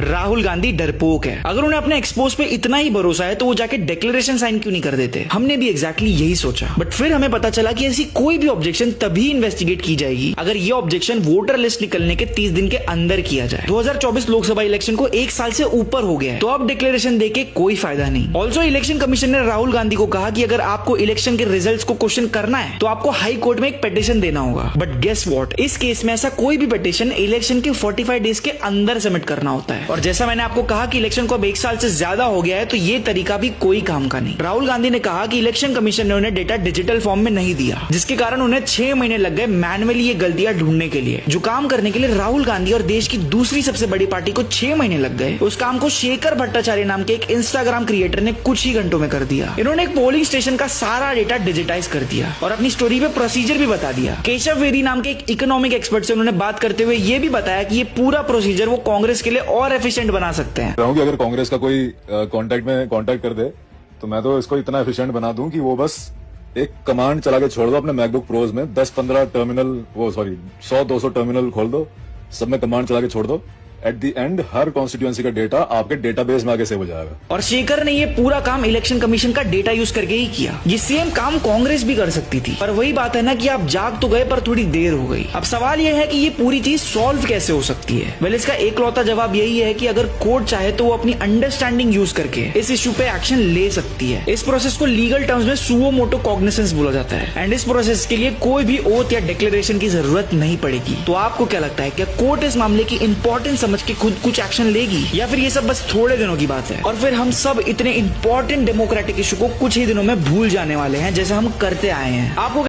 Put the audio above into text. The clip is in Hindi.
राहुल गांधी डरपोक है। अगर उन्हें अपने एक्सपोज पे इतना ही भरोसा है तो वो जाके डिक्लेरेशन साइन क्यों नहीं कर देते। हमने भी एग्जैक्टली यही सोचा, बट फिर हमें पता चला कि ऐसी कोई भी ऑब्जेक्शन तभी इन्वेस्टिगेट की जाएगी अगर ये ऑब्जेक्शन वोटर लिस्ट निकलने के 30 दिन के अंदर किया जाए। 2024 लोकसभा इलेक्शन को 1 साल से ऊपर हो गया है, तो अब डिक्लेरेशन देके कोई फायदा नहीं। ऑल्सो इलेक्शन कमीशन ने राहुल गांधी को कहा कि अगर आपको इलेक्शन के रिजल्ट्स को क्वेश्चन करना है तो आपको हाई कोर्ट में एक पिटीशन देना होगा। बट गेस व्हाट, इस केस में ऐसा कोई भी पिटीशन इलेक्शन के 45 डेज के अंदर सबमिट करना होता है। और जैसा मैंने आपको कहा कि इलेक्शन को अब 1 साल से ज्यादा हो गया है, तो ये तरीका भी कोई काम का नहीं। राहुल गांधी ने कहा कि इलेक्शन कमीशन ने उन्हें डेटा डिजिटल फॉर्म में नहीं दिया, जिसके कारण उन्हें 6 महीने लग गए मैनुअली ये गलतियां ढूंढने के लिए। जो काम करने के लिए राहुल गांधी और देश की दूसरी सबसे बड़ी पार्टी को 6 महीने लग गए, उस काम को शेखर भट्टाचार्य नाम के एक इंस्टाग्राम क्रिएटर ने कुछ ही घंटों में कर दिया। इन्होंने एक पोलिंग स्टेशन का सारा डेटा डिजिटाइज कर दिया और अपनी स्टोरी पे प्रोसीजर भी बता दिया। केशव वेदी नाम के एक इकोनॉमिक एक्सपर्ट से उन्होंने बात करते हुए ये भी बताया कि ये पूरा प्रोसीजर वो कांग्रेस के लिए और एफिशिएंट बना सकते हैं। अगर कांग्रेस का कोई कांटेक्ट कर दे तो मैं तो इसको इतना एफिशिएंट बना दूं कि वो बस एक कमांड चला के छोड़ दो अपने मैकबुक प्रोज में 10-15 टर्मिनल 100-200 टर्मिनल खोल दो, सब में कमांड चला के छोड़ दो। At the end her constituency का डेटा आपके डेटाबेस में आगे सेव हो जाएगा। और शेखर ने ये पूरा काम इलेक्शन कमीशन का डेटा यूज करके ही किया। ये सेम काम कांग्रेस भी कर सकती थी, पर वही बात है ना कि आप जाग तो गए पर थोड़ी देर हो गई। अब सवाल ये है कि ये पूरी चीज सॉल्व कैसे हो सकती है। वेल, इसका एकलौता जवाब यही है कि अगर कोर्ट चाहे तो वो अपनी अंडरस्टैंडिंग यूज करके इस इश्यू पे एक्शन ले सकती है। इस प्रोसेस को लीगल टर्म्स में सुओ मोटो कॉग्निसेंस बोला जाता है एंड इस प्रोसेस के लिए कोई भी ओथ या डिक्लेरेशन की जरूरत नहीं पड़ेगी। तो आपको क्या लगता है, क्या कोर्ट इस मामले की इंपॉर्टेंस समझ के खुद कुछ एक्शन लेगी, या फिर ये सब बस थोड़े दिनों की बात है और फिर हम सब इतने इंपॉर्टेंट डेमोक्रेटिक इशू को कुछ ही दिनों में भूल जाने वाले हैं जैसे हम करते आए हैं। आपको